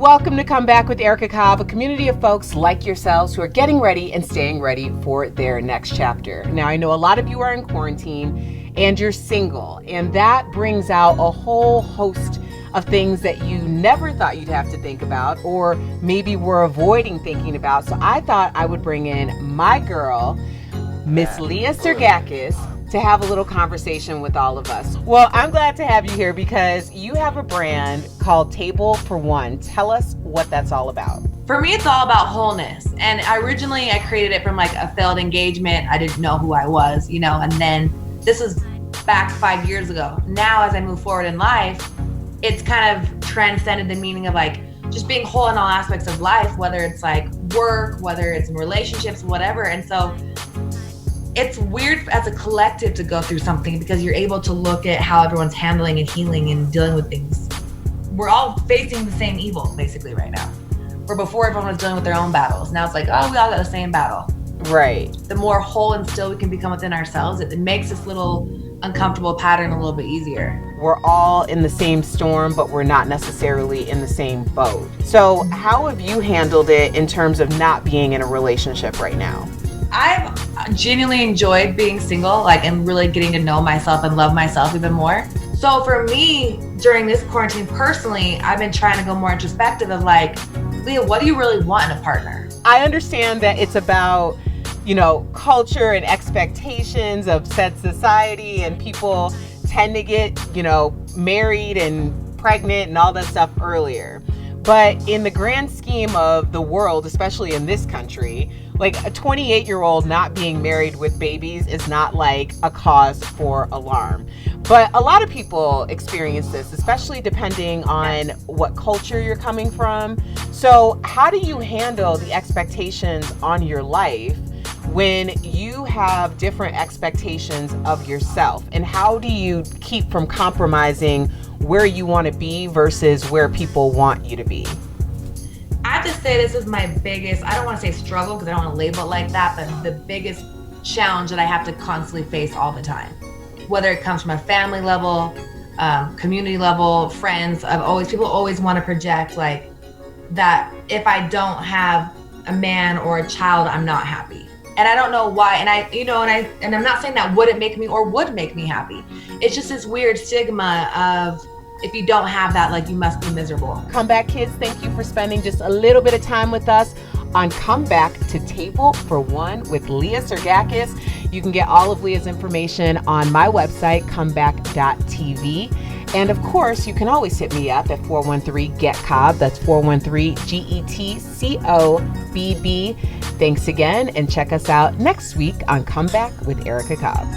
Welcome to Come Back with Erica Cobb, a community of folks like yourselves who are getting ready and staying ready for their next chapter. Now, I know a lot of you are in quarantine and you're single, and that brings out a whole host of things that you never thought you'd have to think about or maybe were avoiding thinking about. So I thought I would bring in my girl, Miss Leah Sergakis, to have a little conversation with all of us. Well, I'm glad to have you here because you have a brand called Table for One. Tell us what that's all about. For me, it's all about wholeness. And originally I created it from like a failed engagement. I didn't know who I was, and then this was back 5 years ago. Now, as I move forward in life, it's kind of transcended the meaning of like just being whole in all aspects of life, whether it's like work, whether it's in relationships, whatever. And so it's weird as a collective to go through something because you're able to look at how everyone's handling and healing and dealing with things. We're all facing the same evil basically right now. Where before everyone was dealing with their own battles. Now it's like, oh, we all got the same battle. Right. The more whole and still we can become within ourselves, it makes this little uncomfortable pattern a little bit easier. We're all in the same storm, but we're not necessarily in the same boat. So how have you handled it in terms of not being in a relationship right now? I've genuinely enjoyed being single, and really getting to know myself and love myself even more. So for me, during this quarantine personally, I've been trying to go more introspective of like, Leah, what do you really want in a partner? I understand that it's about, culture and expectations of said society, and people tend to get, married and pregnant and all that stuff earlier. But in the grand scheme of the world, especially in this country, like a 28-year-old not being married with babies is not like a cause for alarm. But a lot of people experience this, especially depending on what culture you're coming from. So how do you handle the expectations on your life when you have different expectations of yourself? And how do you keep from compromising where you want to be versus where people want you to be? I have to say this is my biggest, I don't want to say struggle because I don't want to label it like that, but the biggest challenge that I have to constantly face all the time. Whether it comes from a family level, community level, friends, people always want to project like that if I don't have a man or a child, I'm not happy. And I don't know why. And I'm not saying that wouldn't make me or would make me happy. It's just this weird stigma of if you don't have that, like you must be miserable. Come back, kids. Thank you for spending just a little bit of time with us on Come Back to Table for One with Leah Sergakis. You can get all of Leah's information on my website, comeback.tv. And of course, you can always hit me up at 413-GET-COBB. That's 413-GETCOBB. Thanks again, and check us out next week on Come Back with Erica Cobb.